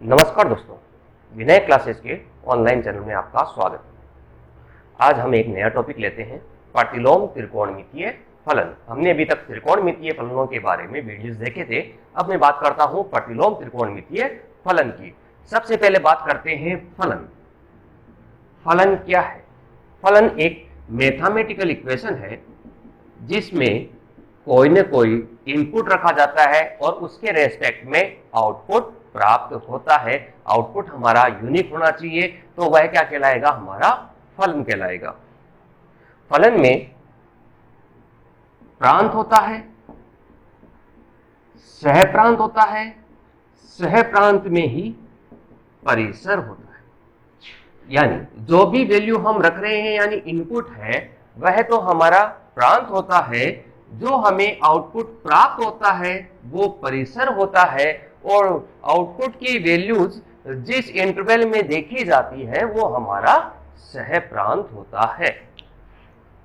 नमस्कार दोस्तों, विनय क्लासेस के ऑनलाइन चैनल में आपका स्वागत है। आज हम एक नया टॉपिक लेते हैं, प्रतिलोम त्रिकोणमितीय फलन। हमने अभी तक त्रिकोणमितीय फलनों के बारे में वीडियोस देखे थे। अब मैं बात करता हूं प्रतिलोम त्रिकोणमितीय फलन की। सबसे पहले बात करते हैं फलन। फलन क्या है? फलन एक मैथमेटिकल इक्वेशन है जिसमें कोई न कोई इनपुट रखा जाता है और उसके रेस्पेक्ट में आउटपुट प्राप्त होता है। आउटपुट हमारा यूनिक होना चाहिए, तो वह क्या कहलाएगा? हमारा फलन कहलाएगा। फलन में प्रांत होता है, सहप्रांत होता है, सहप्रांत में ही परिसर होता है। यानी जो भी वैल्यू हम रख रहे हैं यानी इनपुट है, वह तो हमारा प्रांत होता है, जो हमें आउटपुट प्राप्त होता है वो परिसर होता है, और आउटपुट की वैल्यूज जिस इंटरवल में देखी जाती है वो हमारा सहप्रांत होता है।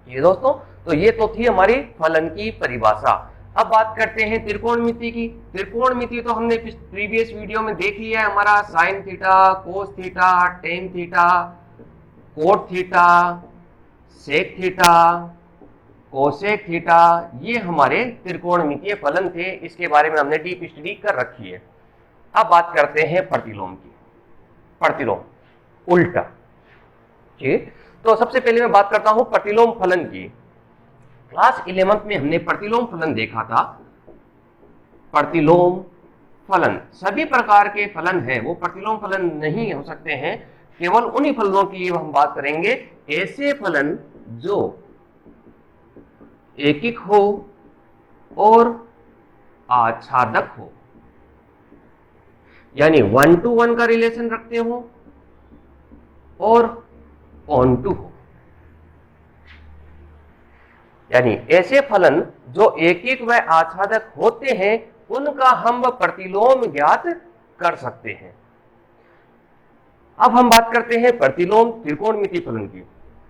ये दोस्तों, तो ये तो थी हमारी फलन की परिभाषा। अब बात करते हैं त्रिकोणमिति की। त्रिकोणमिति तो हमने प्रीवियस वीडियो में देख लिया है। हमारा sine theta, cos theta, tan theta, cot theta, sec theta, cosec theta, ये हमारे त्रिकोणमितीय फलन थे। इसके बारे में हमने डीप स्टडी कर रखी है। अब बात करते हैं प्रतिलोम की। प्रतिलोम उल्टा, ठीक। तो सबसे पहले मैं बात करता हूं प्रतिलोम फलन की। क्लास 11th में हमने प्रतिलोम फलन देखा था। प्रतिलोम फलन, सभी प्रकार के फलन हैं वो प्रतिलोम फलन नहीं हो सकते हैं। केवल उन्हीं फलनों की हम बात करेंगे, ऐसे फलन जो एकिक हो और आच्छादक हो, यानी 1 to 1 का रिलेशन रखते हो और ऑन टू हो। यानी ऐसे फलन जो एकिक व आच्छादक होते हैं उनका हम प्रतिलोम ज्ञात कर सकते हैं। अब हम बात करते हैं प्रतिलोम त्रिकोणमितीय फलन की।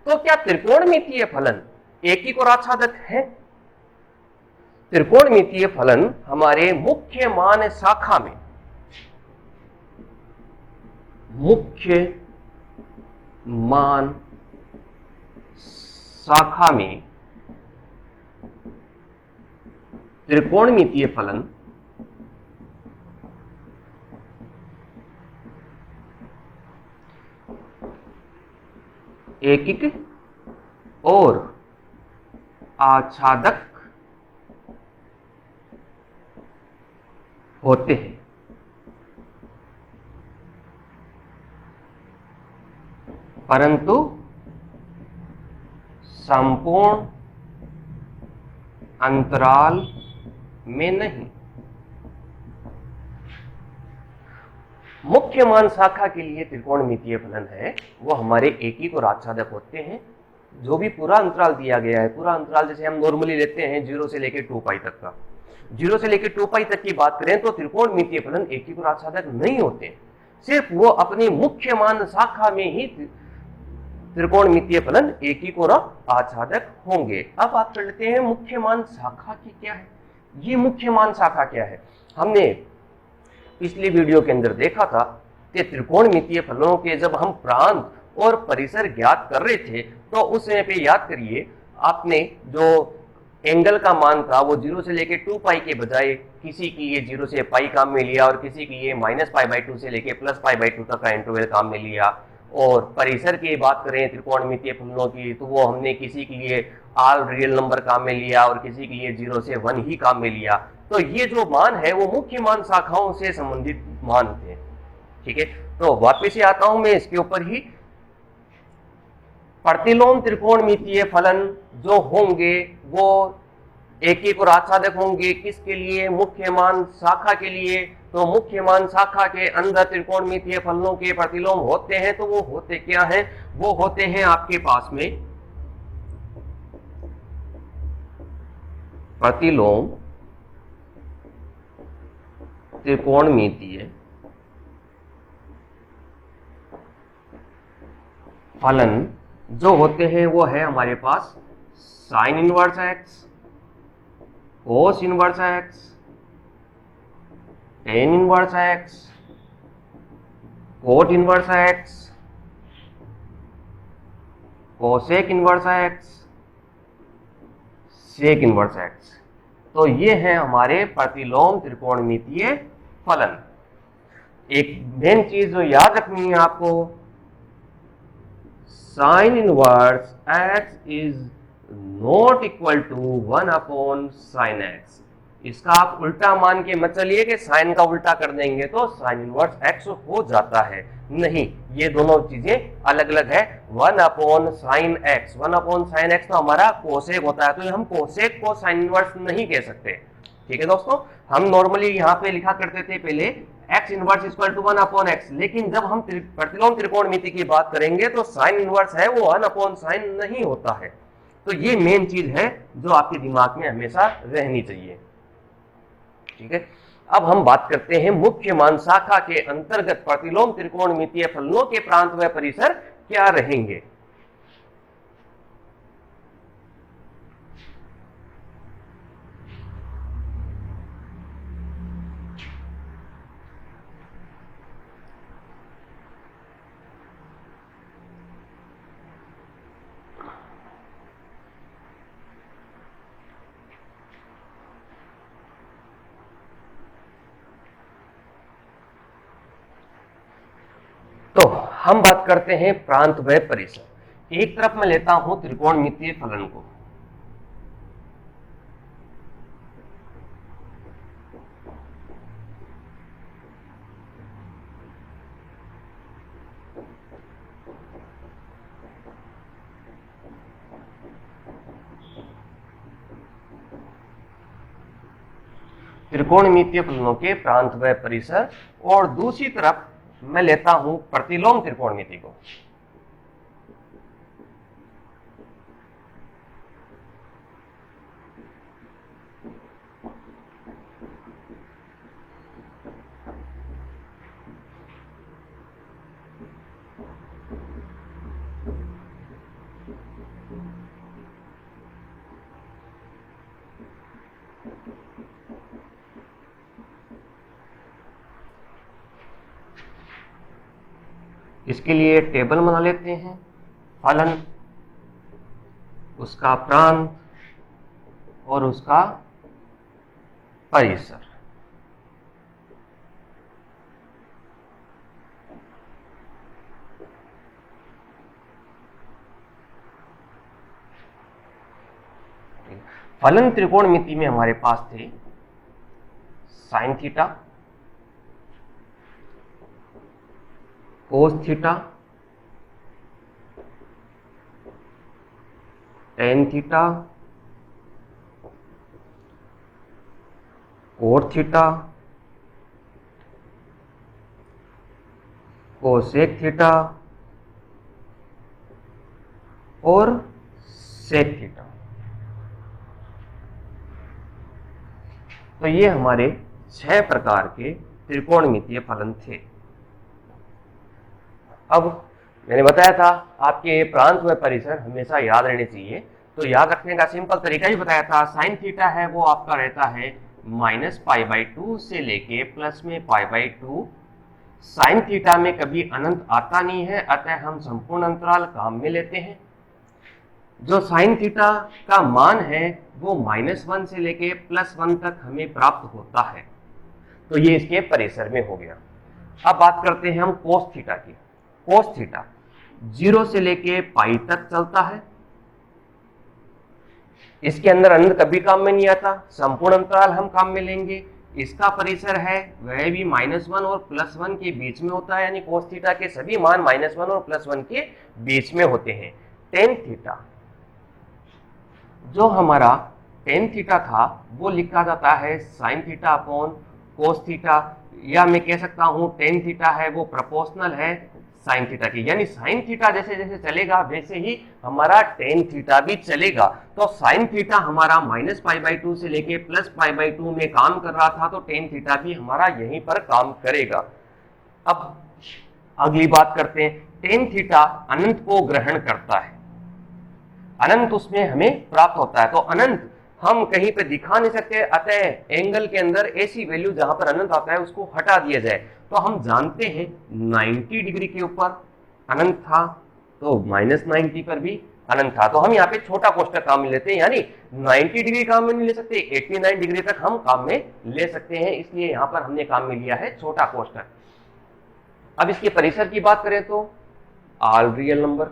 तो क्या त्रिकोणमितीय फलन एकिक और आच्छादक है? त्रिकोणमितीय फलन हमारे मुख्य मान शाखा में, मुख्य मान शाखा में त्रिकोणमितीय फलन एकिक और आच्छादक होते हैं। परंतु संपूर्ण अंतराल में नहीं। मुख्य मान शाखा के लिए त्रिकोणमितीय फलन है वो हमारे एकिक और आच्छादक होते हैं। जो भी पूरा अंतराल दिया गया है, पूरा अंतराल जैसे हम नॉर्मली लेते हैं 0 से लेकर 2 पाई तक का, 0 से लेकर 2 पाई तक की बात करें तो त्रिकोणमितीय फलन एकिक और आच्छादक नहीं होते। सिर्फ वो अपनी मुख्य मान शाखा में ही त्रिकोणमितीय फलन एकिक और आच्छादक होंगे। अब बात कर लेते हैं मुख्य मान शाखा की क्या है। ये मुख्य मान शाखा क्या है? हमने पिछली वीडियो के अंदर देखा था कि त्रिकोणमितीय फलनों के जब हम प्रांत और परिसर ज्ञात कर रहे थे तो उस समय पे याद करिए, आपने जो एंगल का मान था वो 0 से लेके 2 पाई के बजाय किसी की ये 0 से पाई काम में लिया और किसी की ये -π/2 से लेके +π/2 तक का इंटरवल काम में लिया। और परिसर की बात करें त्रिकोणमितीय फलनों की तो वो हमने किसी के लिए ऑल रियल नंबर काम में लिया और किसी के लिए 0 से 1 ही काम में लिया। तो ये जो मान है वो मुख्य मान शाखाओं से संबंधित मान थे, ठीक है। तो वापस से आता हूं मैं इसके ऊपर ही। प्रतिलोम त्रिकोणमितीय फलन जो होंगे वो एकिक और आच्छादक होंगे। किसके लिए? मुख्य मान शाखा के लिए। तो मुख्य मान शाखा के अंदर त्रिकोणमितीय फलनों के प्रतिलोम होते हैं। तो वो होते क्या हैं? वो होते हैं आपके पास में प्रतिलोम त्रिकोणमितीय फलन जो होते हैं वो है हमारे पास sine inverse X, cos inverse X, tan inverse X, cot inverse X, cosec inverse X, sec inverse X. तो ये है हमारे प्रतिलोम त्रिकोणमितीय फलन। एक मेन चीज जो याद रखनी है आपको, sine inverse X is not equal to 1 sine X. इसका आप उल्टा मान के मत चलिए कि साइन का उल्टा कर देंगे तो साइन इनवर्स एक्स हो जाता है, नहीं, ये दोनों चीजें अलग अलग है। 1 साइन एक्स, 1 साइन एक्स तो हमारा कोसेक होता है, तो हम कोसेक को साइन इनवर्स नहीं कह सकते। ठीक है दोस्तों, हम नॉर्मली यहाँ पे लिखा करते थे पहले x inverse equal to 1/x, लेकिन जब हम प्रतिलोम त्रिकोणमिति की बात करेंगे तो साइन इनवर्स है वो 1/sin नहीं होता है। तो ये मेन चीज है जो आपके दिमाग में हमेशा रहनी चाहिए। ठीक है, अब हम बात करते हैं मुख्य मान शाखा के अंतर्गत प्रतिलोम त्रिकोणमितीय फलनों के प्रांत व परिसर क्या रहेंगे। तो हम बात करते हैं प्रांत व परिसर। एक तरफ मैं लेता हूं त्रिकोणमितीय फलन को, त्रिकोणमितीय फलनों के प्रांत व परिसर, और दूसरी तरफ मैं लेता हूं प्रतिलोम त्रिकोणमिति को। इसके लिए टेबल बना लेते हैं, फलन, उसका प्रांत और उसका परिसर। फलन त्रिकोणमिति में हमारे पास थे sign theta, cos theta, tan theta, cot theta, cosec theta और सेक थीटा। तो ये हमारे 6 प्रकार के त्रिकोणमितीय फलन थे। अब मैंने बताया था आपके प्रांत व परिसर हमेशा याद रहने चाहिए, तो याद रखने का सिंपल तरीका ही बताया था। साइन थीटा है वो आपका रहता है -π/2 से लेके प्लस में π/2। साइन थीटा में कभी अनंत आता नहीं है, अतः हम संपूर्ण अंतराल काम में लेते हैं। जो साइन थीटा का मान है वो -1 से लेके +1 तक हमें प्राप्त होता है, तो ये इसके परिसर में हो गया। अब बात करते हैं हम कोस थीटा की। कोस थीटा 0 से लेके पाई तक चलता है, इसके अंदर अनंत कभी काम में नहीं आता, संपूर्ण अंतराल हम काम में लेंगे। इसका परिसर है वह भी -1 और +1 के बीच में होता है, यानी कोस थीटा के सभी मान -1 और +1 के बीच में होते हैं। टेन थीटा, जो हमारा टेन थीटा था वो लिखा जाता है sine theta upon cos theta, या मैं कह सकता हूं टेन थीटा है वो प्रोपोर्शनल है साइन थीटा की, यानी साइन थीटा जैसे जैसे चलेगा वैसे ही हमारा टेन थीटा भी चलेगा। तो साइन थीटा हमारा -π/2 से लेके +π/2 में काम कर रहा था, तो टेन थीटा भी हमारा यहीं पर काम करेगा। अब अगली बात करते हैं, टेन थीटा अनंत को ग्रहण करता है, अनंत उसमें हमें प्राप्त होता है। तो अनंत हम कहीं पे दिखा नहीं सकते, अतः एंगल के अंदर ऐसी वैल्यू जहां पर अनंत आता है उसको हटा दिया जाए। तो हम जानते हैं 90 डिग्री के ऊपर अनंत था, तो -90 पर भी अनंत था। तो हम यहाँ पे छोटा कोष्टक काम में लेते हैं, यानी 90 डिग्री काम में नहीं ले सकते, 89 डिग्री तक हम काम में ले सकते हैं, इसलिए यहाँ पर हमने काम में लिया है छोटा कोष्टक। अब इसके परिसर की बात करें तो ऑल रियल नंबर।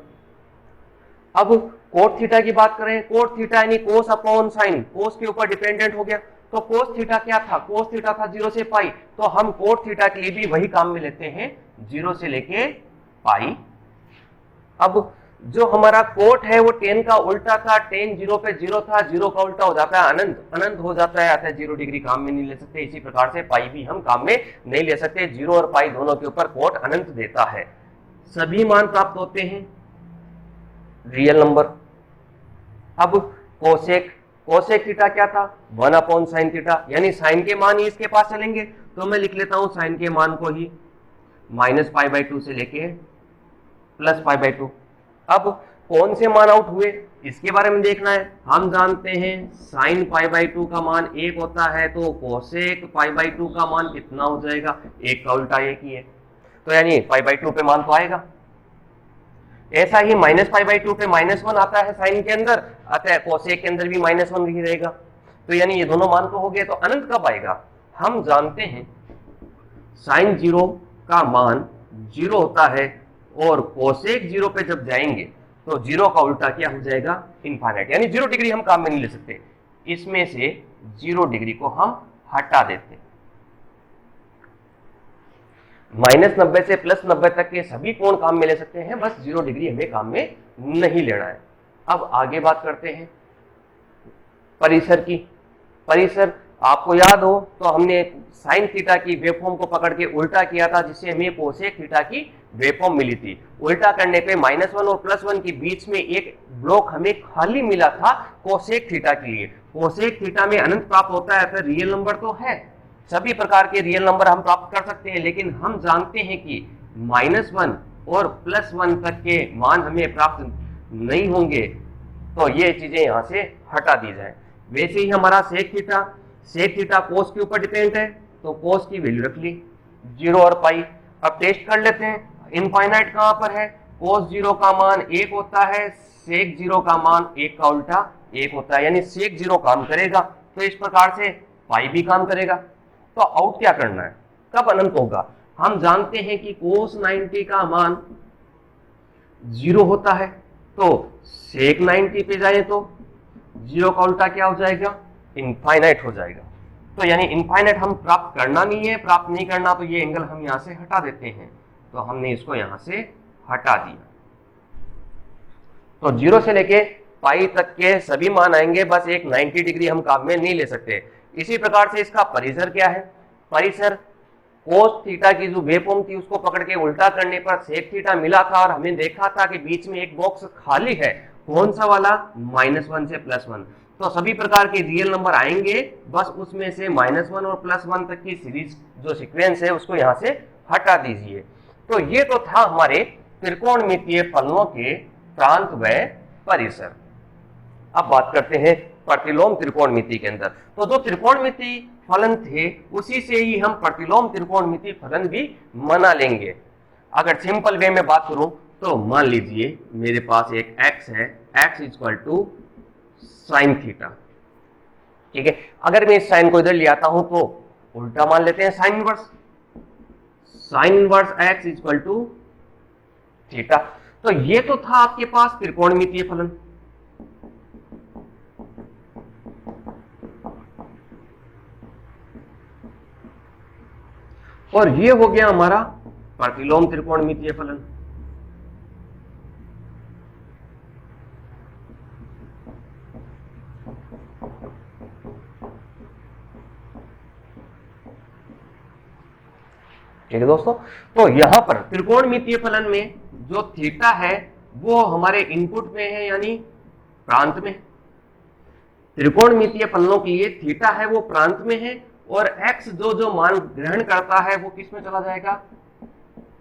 अब कोट थीटा की बात करें, कोट थीटा यानी कोस अपॉन साइन, कोस के ऊपर डिपेंडेंट हो गया, तो कोस थीटा क्या था, कोस थीटा था 0 से पाई, तो हम कोट थीटा के लिए भी वही काम में लेते हैं 0 से लेके पाई। अब जो हमारा कोट है वो टेन का उल्टा था, टेन 0 पे 0 था, 0 का उल्टा हो जाता है अनंत, अनंत हो जाता है, अतः 0 डिग्री काम में नहीं ले सकते। इसी प्रकार से पाई भी हम काम में नहीं ले सकते, 0 और पाई दोनों के ऊपर कोट अनंत देता है। सभी मान प्राप्त होते हैं रियल नंबर। अब कोसेक, कोसेक थीटा क्या था, 1 अपॉन साइन थीटा, यानी साइन के मान ही इसके पास चलेंगे, तो मैं लिख लेता हूं साइन के मान को ही -π/2 से लेके +π/2। अब कौन से मान आउट हुए इसके बारे में देखना है। हम जानते हैं साइन π/2 का मान 1 होता है, तो कोसेक π/2 का मान कितना हो जाएगा, 1 का उल्टा 1 ही है, तो यानी π/2 पे मान तो आएगा। ऐसा ही -π/2 पे -1 आता है साइन के अंदर, अतः कोसेक के अंदर भी -1 ही रहेगा, तो यानी ये दोनों मान तो हो गए। तो अनंत कब आएगा, हम जानते हैं साइन 0 का मान 0 होता है, और कोसेक 0 पे जब जाएंगे तो 0 का उल्टा क्या हो जाएगा, इनफाइनाइट, यानी 0 डिग्री हम काम में नहीं ले सकते, इसमें से 0 डिग्री को हम हटा देते हैं। -90 से +90 तक के सभी कोण काम में ले सकते हैं, बस 0 डिग्री हमें काम में नहीं लेना है। अब आगे बात करते हैं परिसर की। परिसर आपको याद हो तो हमने साइन थीटा की वेवफॉर्म को पकड़ के उल्टा किया था, जिससे हमें कोसेक थीटा की वेवफॉर्म मिली थी। उल्टा करने पे -1 और +1 के बीच में एक ब्लॉक हमें खाली मिला था कोसेक थीटा के लिए। कोसेक थीटा में अनंत प्राप्त होता है, फिर रियल नंबर तो है, सभी प्रकार के रियल नंबर हम प्राप्त कर सकते हैं, लेकिन हम जानते हैं कि -1 और +1 तक के मान हमें प्राप्त नहीं होंगे, तो ये चीजें यहां से हटा दी जाए। वैसे ही हमारा सेक थीटा कोस के ऊपर डिपेंड है, तो कोस की वैल्यू रख ली 0 और पाई। अब टेस्ट कर लेते हैं, इनफाइनाइट कहां पर है, कोस 0 का मान 1 होता है, सेक 0 का मान 1 का उल्टा 1 होता है, यानी सेक 0 काम करेगा, तो इस प्रकार से पाई भी काम करेगा। तो आउट क्या करना है, कब अनंत होगा, हम जानते हैं कि कोस 90 का मान 0 होता है, तो सेक 90 पे जाए तो 0 का उल्टा क्या हो जाएगा, इनफाइनाइट हो जाएगा। तो यानी इनफाइनाइट हम प्राप्त करना नहीं है, प्राप्त नहीं करना, तो ये एंगल हम यहां से हटा देते हैं, तो हमने इसको यहां से हटा दिया। तो 0 से लेके पाई तक के सभी मान आएंगे, बस एक 90 डिग्री हम काम में नहीं ले सकते। इसी प्रकार से इसका परिसर क्या है, परिसर कोस थीटा की जो वेवफॉर्म थी उसको पकड़ के उल्टा करने पर सेक थीटा मिला था, और हमने देखा था कि बीच में एक बॉक्स खाली है, कौन सा वाला, -1 से +1। तो सभी प्रकार के रियल नंबर आएंगे, बस उसमें से -1 और +1 तक की सीरीज जो सीक्वेंस है उसको यहां से हटा दीजिए। तो ये तो था हमारे त्रिकोणमितीय फलनों के प्रांत व परिसर। अब बात करते हैं प्रतिलोम त्रिकोणमिति के अंदर। तो जो त्रिकोणमिति फलन थे उसी से ही हम प्रतिलोम त्रिकोणमिति फलन भी मना लेंगे। अगर सिंपल वे में बात करूं तो मान लीजिए मेरे पास एक x है, x = साइन थीटा, ठीक है। अगर मैं इस साइन को इधर ले आता हूं तो उल्टा मान लेते हैं साइन इनवर्स x = थीटा। तो ये तो था आपके पास त्रिकोणमितीय फलन। और ये हो गया हमारा प्रतिलोम त्रिकोणमितीय फलन। ठीक है दोस्तों, तो यहां पर त्रिकोणमितीय फलन में जो थीटा है वो हमारे इनपुट में है, यानी प्रांत में। त्रिकोणमितीय फलनों के लिए थीटा है वो प्रांत में है, और x जो मान ग्रहण करता है वो किस में चला जाएगा,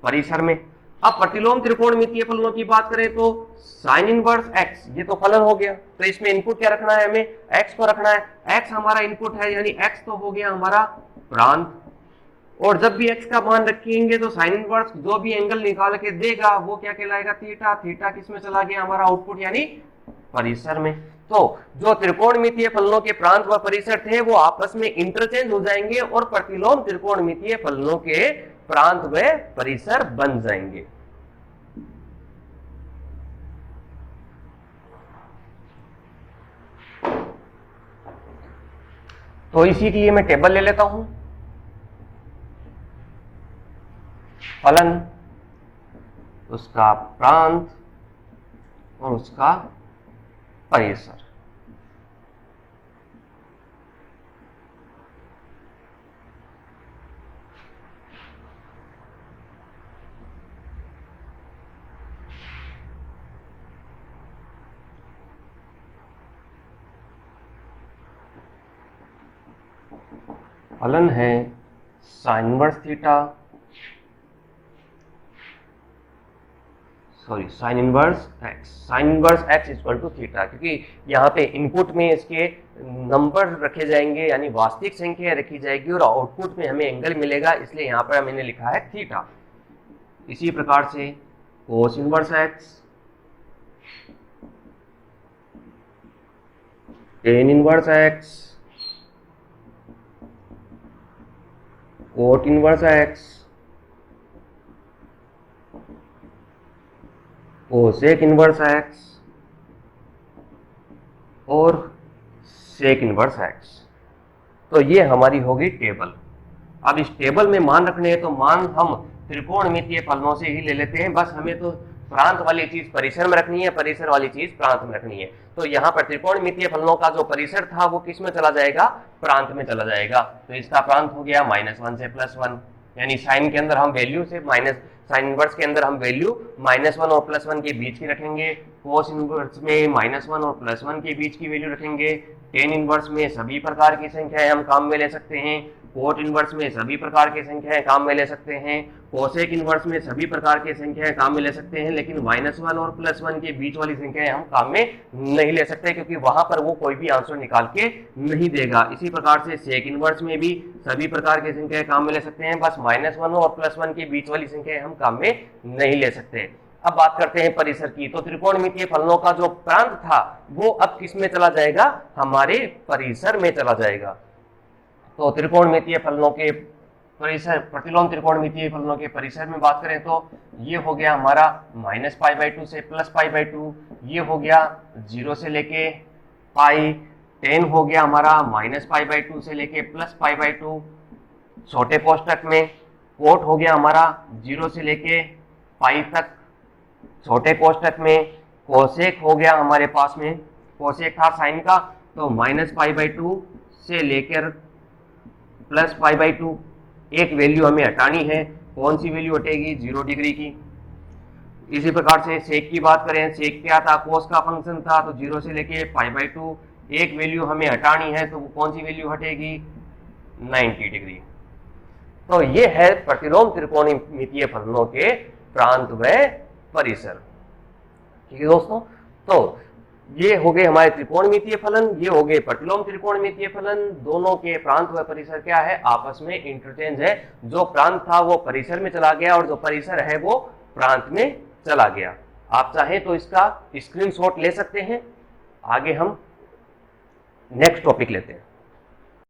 परिसर में। अब प्रतिलोम त्रिकोणमितीय फलनों की बात करें तो साइन इनवर्स x ये तो फलन हो गया, तो इसमें इनपुट क्या रखना है, हमें x को रखना है। x हमारा इनपुट है, यानी x तो हो गया हमारा प्रांत, और जब भी x का मान रखेंगे तो साइन इनवर्स जो भी एंगल निकाल के देगा वो क्या कहलाएगा, थीटा। थीटा किसमें चला गया, हमारा आउटपुट यानी परिसर में। तो जो त्रिकोणमितीय फलनों के प्रांत व परिसर थे वो आपस में इंटरचेंज हो जाएंगे और प्रतिलोम त्रिकोणमितीय फलनों के प्रांत व परिसर बन जाएंगे। तो इसी के लिए मैं टेबल ले लेता हूं। फलन, उसका प्रांत और उसका परिसर। फलन है sine inverse theta, sorry sine inverse X, sine inverse X equal to theta, क्योंकि यहाँ पे इनपुट में इसके नंबर रखे जाएंगे यानी वास्तविक संख्या रखी जाएगी और आउटपुट में हमें एंगल मिलेगा, इसलिए यहाँ पर मैंने लिखा है थीटा। इसी प्रकार से कोस inverse X, tan inverse X, cot inverse X, cosec inverse x और सेक इनवर्स एक्स। तो ये हमारी होगी टेबल। अब इस टेबल में मान रखने हैं तो मान हम त्रिकोणमितीय फलनों से ही ले लेते हैं, बस हमें तो प्रांत वाली चीज परिसर में रखनी है, परिसर वाली चीज प्रांत में रखनी है। तो यहाँ पर त्रिकोणमितीय फलनों का जो परिसर था वो किस में चला जाएगा, प्रांत में चला जाएगा। तो इसका प्रांत हो गया -1 से +1, यानी साइन के अंदर हम वैल्यू से साइन इनवर्स के अंदर हम वैल्यू -1 और +1 के बीच की रखेंगे, कोस इनवर्स में -1 और +1 के बीच की वैल्यू रखेंगे, टेन इनवर्स में सभी प्रकार की संख्याएं हम काम में ले सकते हैं, कोट इनवर्स में सभी प्रकार की संख्याएं काम में ले सकते हैं, कोसेक इनवर्स में सभी प्रकार की संख्याएं काम में ले सकते हैं, लेकिन -1 और +1 के बीच वाली संख्याएं हम काम में नहीं ले सकते क्योंकि वहां पर वो कोई भी आंसर निकाल के नहीं देगा। इसी प्रकार से सेक इनवर्स में भी सभी प्रकार की संख्याएं काम में ले सकते हैं, बस -1 और +1 के बीच वाली संख्याएं हम काम में नहीं ले सकते। अब बात करते हैं परिसर की। तो त्रिकोणमितीय फलनों का जो प्रांत था वो अब किस में चला जाएगा, हमारे परिसर में चला जाएगा। तो त्रिकोणमितीय फलनों के परिसर, प्रतिलोम त्रिकोणमितीय फलनों के परिसर में बात करें तो ये हो गया हमारा -π/2 से +π/2, ये हो गया 0 से लेके पाई, 10 हो गया हमारा -π/2 से लेके +π/2 छोटे कोष्टक में, कोट हो गया हमारा 0 से लेके पाई तक छोटे कोष्टक में, कोसेक हो गया हमारे पास में, कोसेक था साइन का, तो -π/2 से लेकर +π/2 एक वैल्यू हमें हटानी है। कौन सी वैल्यू हटेगी, 0 डिग्री की। इसी प्रकार से सेक की बात करें, सेक क्या था, कोस का फंक्शन था, तो 0 से लेके π/2 एक वैल्यू हमें हटानी है, तो वो कौन सी वैल्यू हटेगी, 90 डिग्री। तो ये है प्रतिलोम त्रिकोणमितीय फलनों के प्रांत व परिसर। ठीक है दोस्तों, तो ये हो गए हमारे त्रिकोणमितीय फलन, ये हो गए प्रतिलोम त्रिकोणमितीय फलन। दोनों के प्रांत व परिसर क्या है, आपस में इंटरचेंज है। जो प्रांत था वो परिसर में चला गया और जो परिसर है वो प्रांत में चला गया। आप चाहें तो इसका स्क्रीनशॉट ले सकते हैं। आगे हम नेक्स्ट टॉपिक लेते हैं।